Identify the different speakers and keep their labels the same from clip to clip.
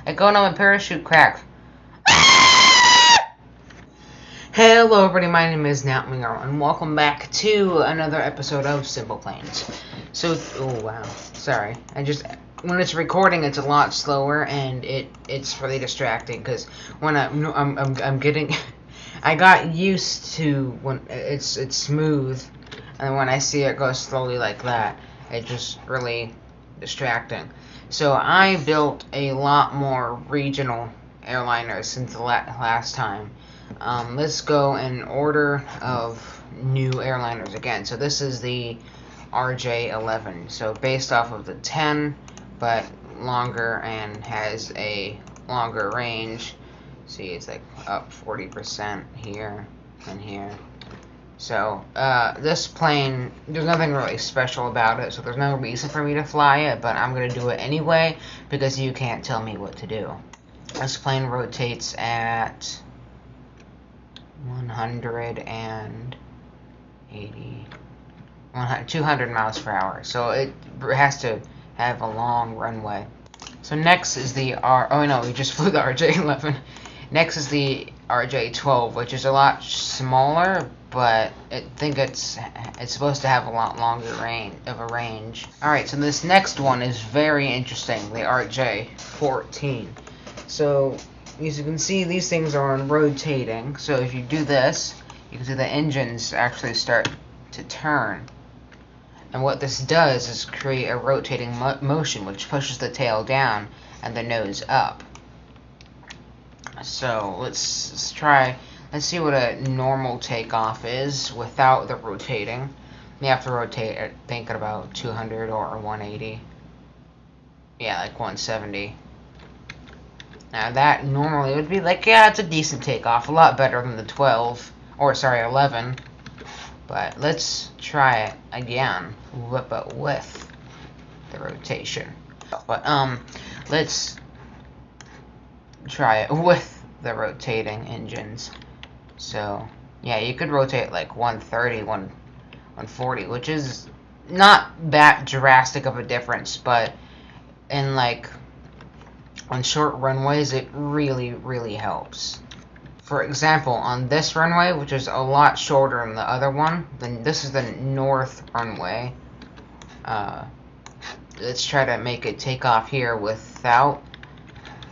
Speaker 1: I go now, my parachute cracked. Hello everybody, my name is Natminger, and welcome back to another episode of Simpleplanes. So, oh wow, sorry. When it's recording, it's a lot slower, and it's really distracting, because when I'm getting, I got used to when it's smooth, and when I see it go slowly like that, it's just really distracting. So I built a lot more regional airliners since the last time. Let's go in order of new airliners again. So this is the RJ11. So based off of the 10, but longer and has a longer range. See, it's like up 40% here and here. So this plane, there's nothing really special about it, so there's no reason for me to fly it, but I'm going to do it anyway because you can't tell me what to do. This plane rotates at 200 miles per hour, so it has to have a long runway. So next is the we just flew the RJ11. Next is the RJ12, which is a lot smaller, but I think it's supposed to have a lot longer range. Alright, so this next one is very interesting, the RJ14. So as you can see, these things are on rotating. So if you do this, you can see the engines actually start to turn. And what this does is create a rotating motion, which pushes the tail down and the nose up. So let's see what a normal takeoff is without the rotating. You have to rotate at, think at about 200 or 180. Yeah, like 170. Now that normally would be like, yeah, it's a decent takeoff, a lot better than the 11. But let's try it again, but with the rotation. But let's try it with the rotating engines. So yeah, you could rotate like 130, 140, which is not that drastic of a difference, but in like on short runways, it really helps. For example, on this runway, which is a lot shorter than the other one, then this is the north runway. Let's try to make it take off here without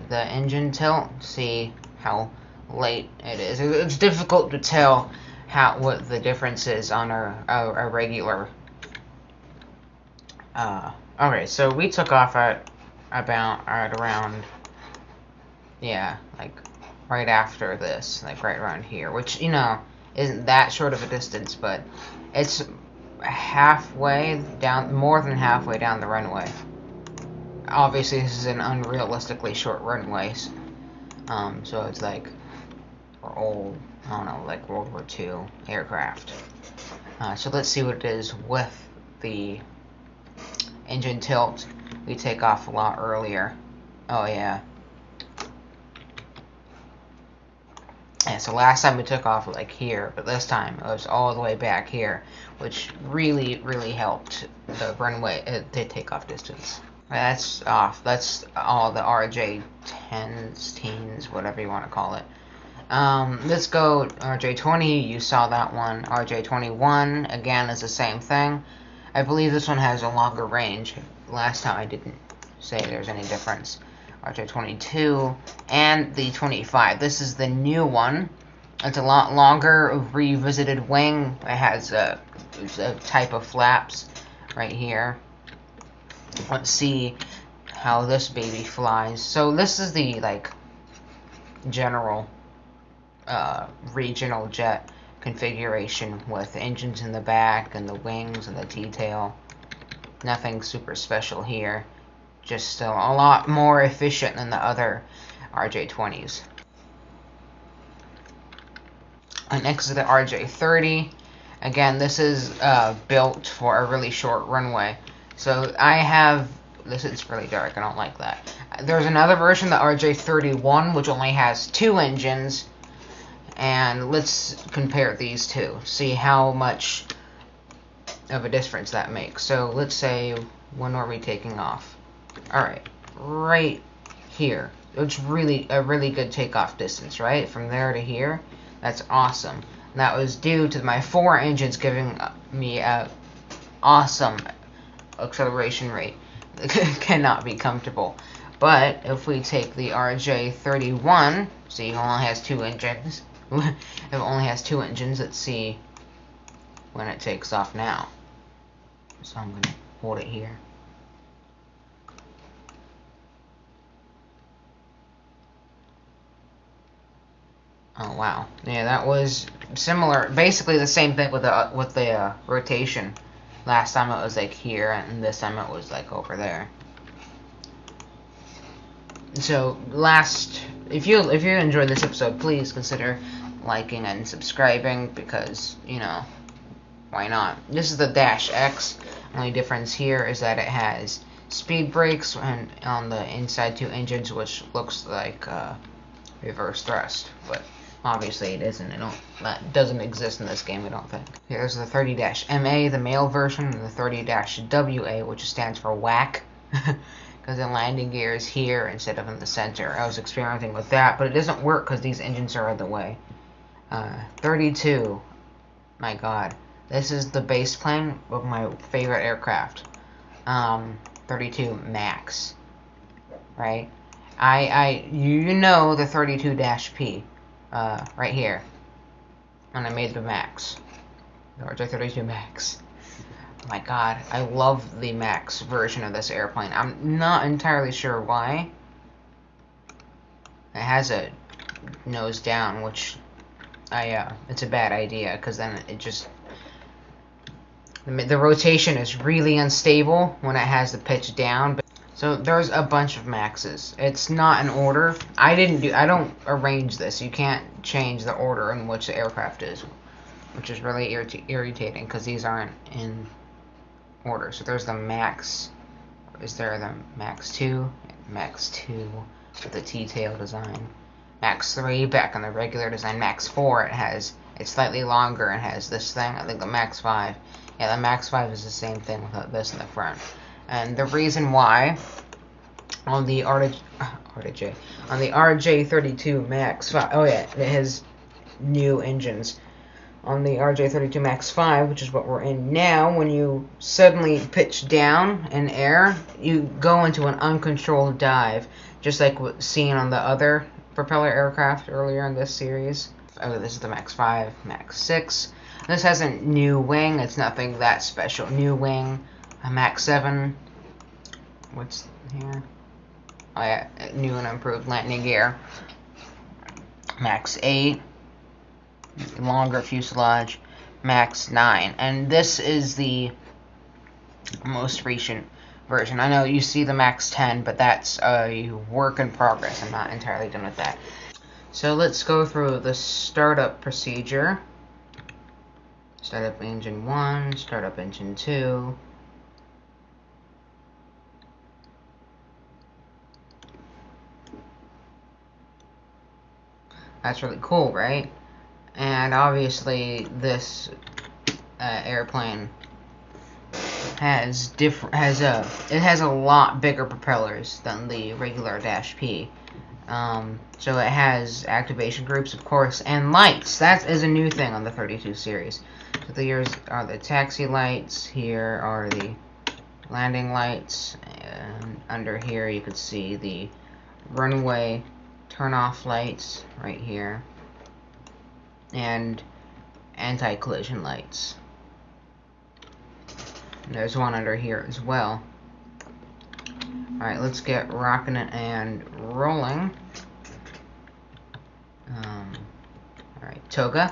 Speaker 1: the engine tilt. See how late it is. It's difficult to tell what the difference is on a regular. Okay, so we took off at around, yeah, like right after this, like right around here, which, you know, isn't that short of a distance, but it's halfway down, more than halfway down the runway. Obviously, this is an unrealistically short runway, so it's like for old, I don't know, like World War II aircraft. So let's see what it is with the engine tilt. We take off a lot earlier. Oh yeah. Yeah, so last time we took off like here, but this time it was all the way back here, which really helped the runway, the takeoff distance. That's off. That's all the RJ10s, teens, whatever you want to call it. Let's go RJ20. You saw that one. RJ21 again is the same thing. I believe this one has a longer range. Last time I didn't say there's any difference. RJ22 and the 25. This is the new one. It's a lot longer, revisited wing. It has a type of flaps right here. Let's see how this baby flies. So this is the like general regional jet configuration with engines in the back and the wings and the detail. Nothing super special here. Just still a lot more efficient than the other RJ20s. And next is the RJ30. Again, this is built for a really short runway. So I have this. It's really dark. I don't like that. There's another version, the RJ31, which only has 2 engines. And let's compare these two. See how much of a difference that makes. So let's say, when are we taking off? Alright, right here. It's really a really good takeoff distance, right? From there to here. That's awesome. And that was due to my 4 engines giving me a awesome acceleration rate. It cannot be comfortable. But if we take the RJ31, see, it only has 2 engines. If it only has 2 engines, let's see when it takes off now. So I'm going to hold it here. Oh wow, yeah, that was similar, basically the same thing with the rotation. Last time it was like here, and this time it was like over there. So if you enjoyed this episode, please consider liking and subscribing, because you know, why not? This is the Dash X. Only difference here is that it has speed brakes and on the inside 2 engines, which looks like reverse thrust, but obviously it isn't. That doesn't exist in this game, I don't think. Here's the 30-MA, the male version, and the 30-WA, which stands for whack, because the landing gear is here instead of in the center. I was experimenting with that, but it doesn't work because these engines are in the way. 32, my god. This is the base plane of my favorite aircraft. 32 Max, right? You know the 32-P, right here, when I made the Max, the RJ32 Max. Oh my god, I love the Max version of this airplane. I'm not entirely sure why. It has a nose down, which it's a bad idea, because then it just, the rotation is really unstable when it has the pitch down. So there's a bunch of Maxes. It's not in order. I don't arrange this. You can't change the order in which the aircraft is, which is really irritating because these aren't in order. So there's the Max. Is there the Max 2? Max 2 with the T-tail design. Max 3 back on the regular design. Max 4, it's slightly longer and has this thing. I think the Max 5. Yeah, the Max 5 is the same thing without this in the front. And the reason why on the RJ32 Max 5, oh yeah, it has new engines. On the RJ32 Max 5, which is what we're in now, when you suddenly pitch down in air, you go into an uncontrolled dive, just like what's seen on the other propeller aircraft earlier in this series. Oh, this is the Max 5, Max 6. This has a new wing. It's nothing that special. New wing. A Max 7. What's here? Oh yeah, new and improved landing gear. Max 8. Longer fuselage. Max 9. And this is the most recent version. I know you see the Max 10, but that's a work in progress. I'm not entirely done with that. So let's go through the startup procedure. Startup engine 1, startup engine 2. That's really cool, right? And obviously this airplane has a lot bigger propellers than the regular -P. So it has activation groups, of course, and lights. That is a new thing on the 32 series. So here are the taxi lights. Here are the landing lights. And under here you can see the runway turn-off lights right here. And anti-collision lights. And there's one under here as well. Alright, let's get rocking it and rolling. Alright, toga.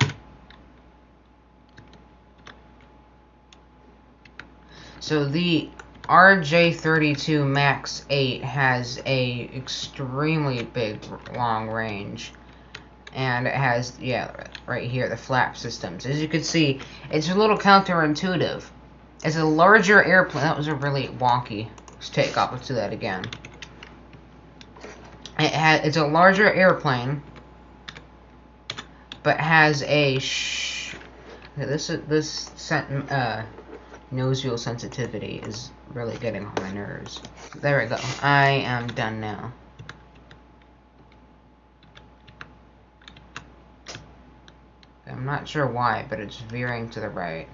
Speaker 1: So the RJ32 Max 8 has a extremely big long range. And it has, yeah, right here, the flap systems. As you can see, it's a little counterintuitive. It's a larger airplane. That was a really wonky takeoff. Let's do that again. It's a larger airplane, but has a nose wheel sensitivity is really getting on my nerves. There we go. I am done now. I'm not sure why, but it's veering to the right.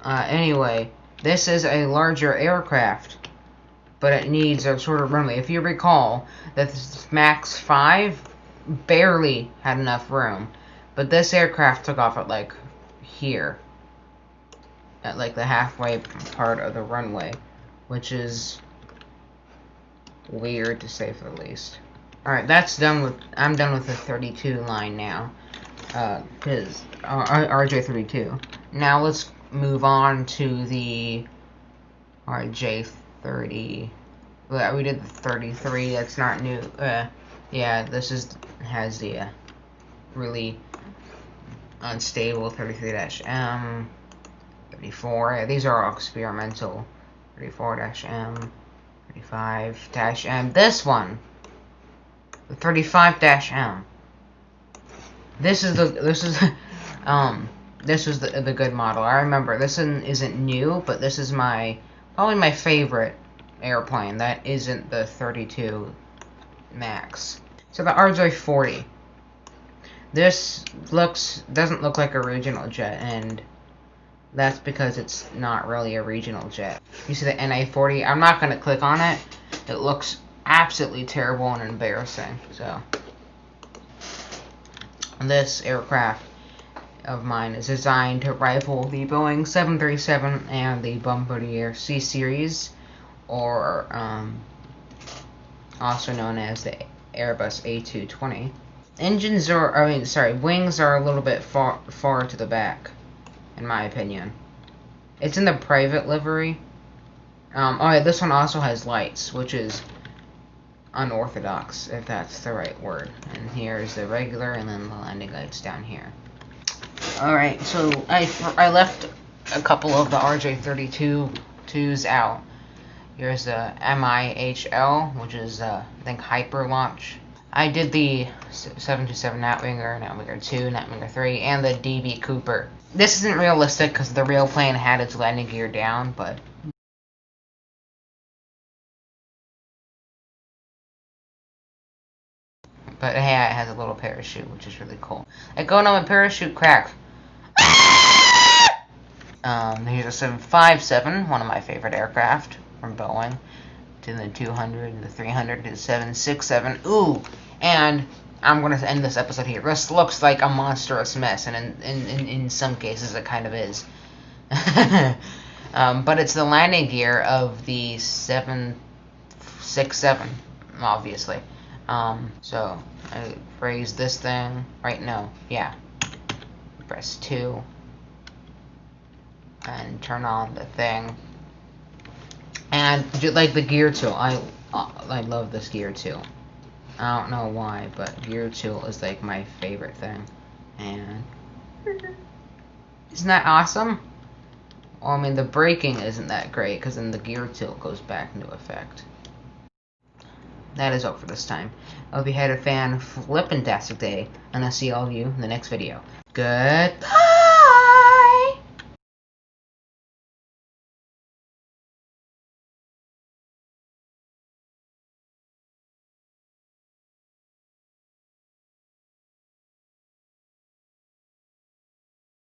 Speaker 1: Anyway, this is a larger aircraft, but it needs a shorter runway. If you recall, that the Max 5 barely had enough room, but this aircraft took off at like here, at like the halfway part of the runway, which is weird to say for the least. Alright, I'm done with the 32 line now, because RJ32. Now let's move on to the RJ30. Well, we did the 33. That's not new. Yeah, this has the really unstable 33-M, 34. Yeah, these are all experimental. 34-M, 35-M. This one, the 35-M. This is the good model. I remember this one isn't new, but this is probably my favorite airplane that isn't the 32 Max. So the RJ40. This doesn't look like a regional jet, and that's because it's not really a regional jet. You see the NA40? I'm not going to click on it. It looks absolutely terrible and embarrassing. So this aircraft of mine is designed to rival the Boeing 737 and the Bombardier C Series, or also known as the Airbus A220. Wings are a little bit far to the back, in my opinion. It's in the private livery. Oh yeah, this one also has lights, which is unorthodox, if that's the right word. And here's the regular, and then the landing lights down here. Alright, so I left a couple of the RJ32s out. Here's the MIHL, which is, I think, Hyper Launch. I did the 727 Nightwinger, Nightwinger 2, Nightwinger 3, and the DB Cooper. This isn't realistic because the real plane had its landing gear down, but yeah, it has a little parachute, which is really cool. Like, oh no, my parachute cracked. Here's a 757, one of my favorite aircraft from Boeing. To the 200, the 300, to the 767. Ooh, and I'm gonna end this episode here. This looks like a monstrous mess, and in some cases it kind of is. But it's the landing gear of the 767, obviously. So I raise this thing. Right? No, yeah. Press 2 and turn on the thing. And like the gear tool, I love this gear tool. I don't know why, but gear tool is like my favorite thing. And isn't that awesome? Well, I mean, the braking isn't that great because then the gear tool goes back into effect. That is all for this time. I hope you had a fan-flippin-tastic day, and I'll see all of you in the next video. Goodbye!